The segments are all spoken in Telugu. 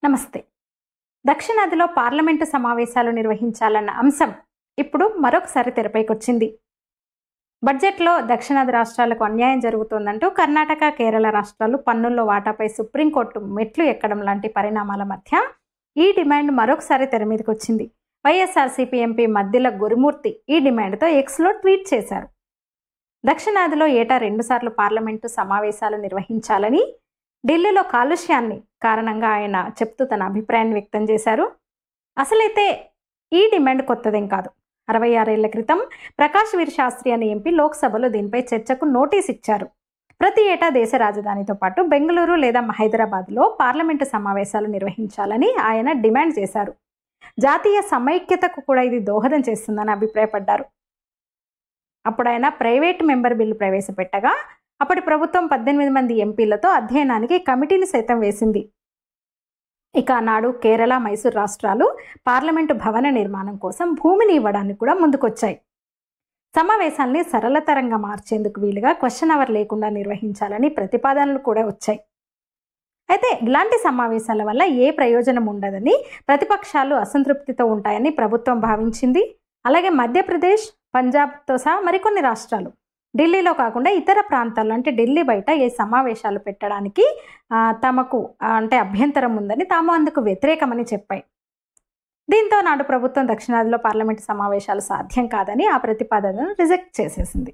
నమస్తే. దక్షిణాదిలో పార్లమెంటు సమావేశాలు నిర్వహించాలన్న అంశం ఇప్పుడు మరొకసారి తెరపైకొచ్చింది. బడ్జెట్లో దక్షిణాది రాష్ట్రాలకు అన్యాయం జరుగుతోందంటూ కర్ణాటక, కేరళ రాష్ట్రాలు పన్నుల్లో వాటాపై సుప్రీంకోర్టు మెట్లు ఎక్కడం లాంటి పరిణామాల మధ్య ఈ డిమాండ్ మరొకసారి తెర మీదకొచ్చింది. వైఎస్ఆర్సీపీ ఎంపీ మద్దిల గురుమూర్తి ఈ డిమాండ్తో ఎక్స్లో ట్వీట్ చేశారు. దక్షిణాదిలో ఏటా 2 సార్లు పార్లమెంటు సమావేశాలు నిర్వహించాలని, ఢిల్లీలో కాలుష్యాన్ని కారణంగా ఆయన చెప్తూ తన అభిప్రాయాన్ని వ్యక్తం చేశారు. అసలైతే ఈ డిమాండ్ కొత్తదేం కాదు. 66 ఏళ్ల క్రితం ప్రకాష్ వీర్ శాస్త్రి అనే ఎంపీ లోక్సభలో దీనిపై చర్చకు నోటీస్ ఇచ్చారు. ప్రతి ఏటా దేశ రాజధానితో పాటు బెంగళూరు లేదా హైదరాబాద్లో పార్లమెంటు సమావేశాలు నిర్వహించాలని ఆయన డిమాండ్ చేశారు. జాతీయ సమైక్యతకు కూడా ఇది దోహదం చేస్తుందని అభిప్రాయపడ్డారు. అప్పుడు ఆయన ప్రైవేట్ మెంబర్ బిల్లు ప్రవేశపెట్టగా అప్పటి ప్రభుత్వం 18 మంది ఎంపీలతో అధ్యయనానికి కమిటీని సైతం వేసింది. ఇక ఆనాడు కేరళ, మైసూర్ రాష్ట్రాలు పార్లమెంటు భవన నిర్మాణం కోసం భూమిని ఇవ్వడానికి కూడా ముందుకొచ్చాయి. సమావేశాల్ని సరళతరంగా మార్చేందుకు వీలుగా క్వశ్చన్ అవర్ లేకుండా నిర్వహించాలని ప్రతిపాదనలు కూడా వచ్చాయి. అయితే ఇలాంటి సమావేశాల వల్ల ఏ ప్రయోజనం ఉండదని, ప్రతిపక్షాలు అసంతృప్తితో ఉంటాయని ప్రభుత్వం భావించింది. అలాగే మధ్యప్రదేశ్, పంజాబ్తో సహా మరికొన్ని రాష్ట్రాలు ఢిల్లీలో కాకుండా ఇతర ప్రాంతాల్లో అంటే ఢిల్లీ బయట ఏ సమావేశాలు పెట్టడానికి తమకు అభ్యంతరం ఉందని, తాము అందుకు వ్యతిరేకమని చెప్పాయి. దీంతో నాడు ప్రభుత్వం దక్షిణాదిలో పార్లమెంటు సమావేశాలు సాధ్యం కాదని ఆ ప్రతిపాదనను రిజెక్ట్ చేసేసింది.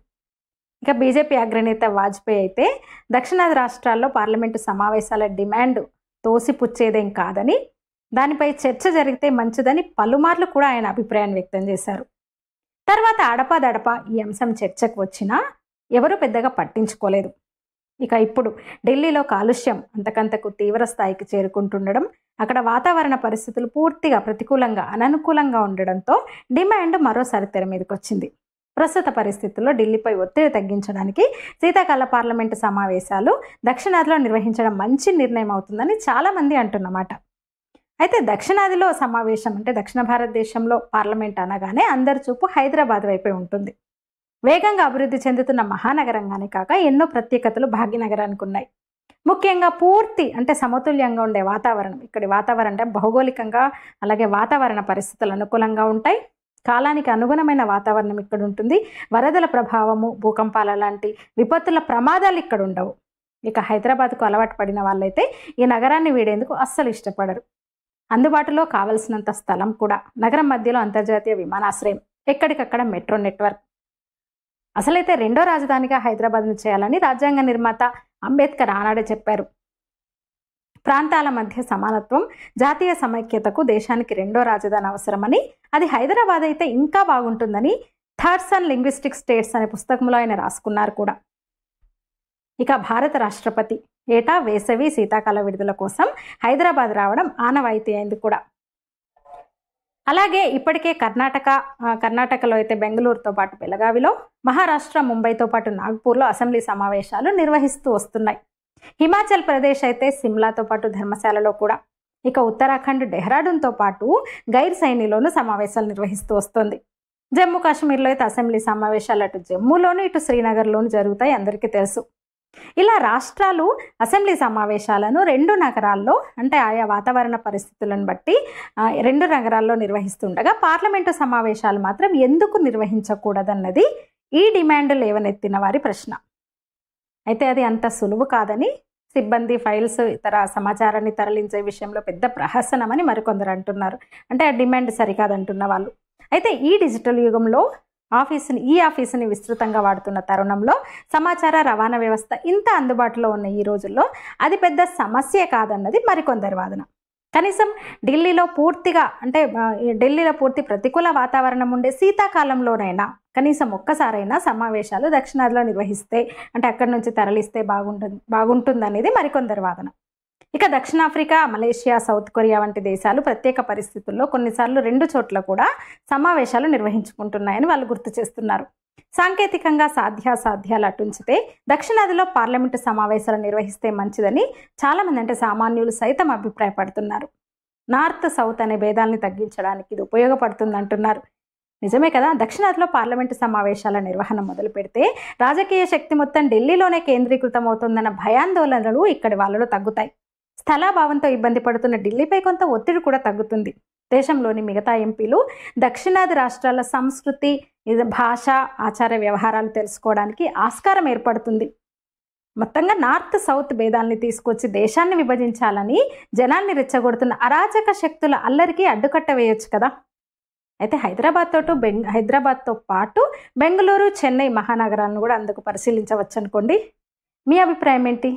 ఇక బీజేపీ అగ్రనేత వాజ్పేయి అయితే దక్షిణాది రాష్ట్రాల్లో పార్లమెంటు సమావేశాల డిమాండ్ తోసిపుచ్చేదేం కాదని, దానిపై చర్చ జరిగితే మంచిదని పలుమార్లు కూడా ఆయన అభిప్రాయాన్ని వ్యక్తం చేశారు. తర్వాత అడపాదడపా ఈ అంశం చర్చకు వచ్చినా ఎవరూ పెద్దగా పట్టించుకోలేదు. ఇక ఇప్పుడు ఢిల్లీలో కాలుష్యం అంతకంతకు తీవ్ర స్థాయికి చేరుకుంటుండడం, అక్కడ వాతావరణ పరిస్థితులు పూర్తిగా ప్రతికూలంగా, అననుకూలంగా ఉండడంతో డిమాండ్ మరోసారి తెర మీదకి వచ్చింది. ప్రస్తుత పరిస్థితుల్లో ఢిల్లీపై ఒత్తిడి తగ్గించడానికి శీతాకాల పార్లమెంటు సమావేశాలు దక్షిణాదిలో నిర్వహించడం మంచి నిర్ణయం అవుతుందని చాలామంది అంటున్నమాట. అయితే దక్షిణాదిలో సమావేశం అంటే దక్షిణ భారతదేశంలో పార్లమెంట్ అనగానే అందరి చూపు హైదరాబాద్ వైపే ఉంటుంది. వేగంగా అభివృద్ధి చెందుతున్న మహానగరంగానే కాక ఎన్నో ప్రత్యేకతలు భాగ్యనగరానికి ఉన్నాయి. ముఖ్యంగా పూర్తి సమతుల్యంగా ఉండే వాతావరణం, ఇక్కడి వాతావరణం అంటే భౌగోళికంగా అలాగే వాతావరణ పరిస్థితులు అనుకూలంగా ఉంటాయి. కాలానికి అనుగుణమైన వాతావరణం ఇక్కడ ఉంటుంది. వరదల ప్రభావము, భూకంపాల లాంటి విపత్తుల ప్రమాదాలు ఇక్కడ ఉండవు. ఇక హైదరాబాద్కు అలవాటు పడిన వాళ్ళైతే ఈ నగరాన్ని వీడేందుకు అస్సలు ఇష్టపడరు. అందుబాటులో కావలసినంత స్థలం కూడా, నగరం మధ్యలో అంతర్జాతీయ విమానాశ్రయం, ఎక్కడికక్కడ మెట్రో నెట్వర్క్. అసలైతే రెండో రాజధానిగా హైదరాబాద్ను చేయాలని రాజ్యాంగ నిర్మాత అంబేద్కర్ ఆనాడే చెప్పారు. ప్రాంతాల మధ్య సమానత్వం, జాతీయ సమైక్యతకు దేశానికి రెండో రాజధాని అవసరమని, అది హైదరాబాద్ అయితే ఇంకా బాగుంటుందని థాట్స్ అండ్ లింగ్విస్టిక్ స్టేట్స్ అనే పుస్తకంలో ఆయన రాసుకున్నారు కూడా. ఇక భారత రాష్ట్రపతి ఏటా వేసవి, శీతాకాల విడుదల కోసం హైదరాబాద్ రావడం ఆనవాయితీ అయింది కూడా. అలాగే ఇప్పటికే కర్ణాటకలో అయితే బెంగళూరుతో పాటు బెళగావిలో, మహారాష్ట్ర, ముంబైతో పాటు నాగ్పూర్లో అసెంబ్లీ సమావేశాలు నిర్వహిస్తూ వస్తున్నాయి. హిమాచల్ ప్రదేశ్ అయితే సిమ్లాతో పాటు ధర్మశాలలో కూడా, ఇక ఉత్తరాఖండ్ డెహ్రాడూన్తో పాటు గైర్ సైనిలోనూ సమావేశాలు నిర్వహిస్తూ వస్తుంది. జమ్మూ కాశ్మీర్లో అయితే అసెంబ్లీ సమావేశాలు అటు జమ్మూలోను ఇటు శ్రీనగర్లోను జరుగుతాయి, అందరికీ తెలుసు. ఇలా రాష్ట్రాలు అసెంబ్లీ సమావేశాలను 2 నగరాల్లో ఆయా వాతావరణ పరిస్థితులను బట్టి 2 నగరాల్లో నిర్వహిస్తుండగా పార్లమెంటు సమావేశాలు మాత్రం ఎందుకు నిర్వహించకూడదన్నది ఈ డిమాండ్ లేవనెత్తిన వారి ప్రశ్న. అయితే అది అంత సులువు కాదని, సిబ్బంది, ఫైల్స్, ఇతర సమాచారాన్ని తరలించే విషయంలో పెద్ద ప్రహసనమని మరికొందరు అంటున్నారు. ఆ డిమాండ్ సరికాదంటున్న వాళ్ళు. అయితే ఈ డిజిటల్ యుగంలో ఈ ఆఫీసుని విస్తృతంగా వాడుతున్న తరుణంలో సమాచార రవాణా వ్యవస్థ ఇంత అందుబాటులో ఉన్న ఈ రోజుల్లో అది పెద్ద సమస్య కాదన్నది మరికొందరి వాదన. కనీసం ఢిల్లీలో పూర్తి ప్రతికూల వాతావరణం ఉండే శీతాకాలంలోనైనా కనీసం ఒక్కసారైనా సమావేశాలు దక్షిణాదిలో నిర్వహిస్తే అక్కడి నుంచి తరలిస్తే బాగుంటుందనేది మరికొందరి వాదన. ఇక దక్షిణాఫ్రికా, మలేషియా, సౌత్ కొరియా వంటి దేశాలు ప్రత్యేక పరిస్థితుల్లో కొన్నిసార్లు 2 చోట్ల కూడా సమావేశాలు నిర్వహించుకుంటున్నాయని వాళ్ళు గుర్తు చేస్తున్నారు. సాంకేతికంగా సాధ్యాసాధ్యాలు అటుంచితే దక్షిణాదిలో పార్లమెంటు సమావేశాలు నిర్వహిస్తే మంచిదని చాలామంది సామాన్యులు సైతం అభిప్రాయపడుతున్నారు. నార్త్, సౌత్ అనే భేదాల్ని తగ్గించడానికి ఇది ఉపయోగపడుతుందంటున్నారు. నిజమే కదా. దక్షిణాదిలో పార్లమెంటు సమావేశాల నిర్వహణ మొదలు పెడితే రాజకీయ శక్తి మొత్తం ఢిల్లీలోనే కేంద్రీకృతం అవుతుందన్న భయాందోళనలు ఇక్కడి వాళ్ళలో తగ్గుతాయి. స్థలాభావంతో ఇబ్బంది పడుతున్న ఢిల్లీపై కొంత ఒత్తిడి కూడా తగ్గుతుంది. దేశంలోని మిగతా ఎంపీలు దక్షిణాది రాష్ట్రాల సంస్కృతి, భాష, ఆచార వ్యవహారాలు తెలుసుకోవడానికి ఆస్కారం ఏర్పడుతుంది. మొత్తంగా నార్త్ సౌత్ భేదాల్ని తీసుకొచ్చి దేశాన్ని విభజించాలని జనాల్ని రెచ్చగొడుతున్న అరాచక శక్తుల అల్లరికి అడ్డుకట్ట వేయొచ్చు కదా. అయితే హైదరాబాద్తో పాటు బెంగళూరు, చెన్నై మహానగరాలను కూడా అందుకు పరిశీలించవచ్చు అనుకోండి. మీ అభిప్రాయం ఏంటి?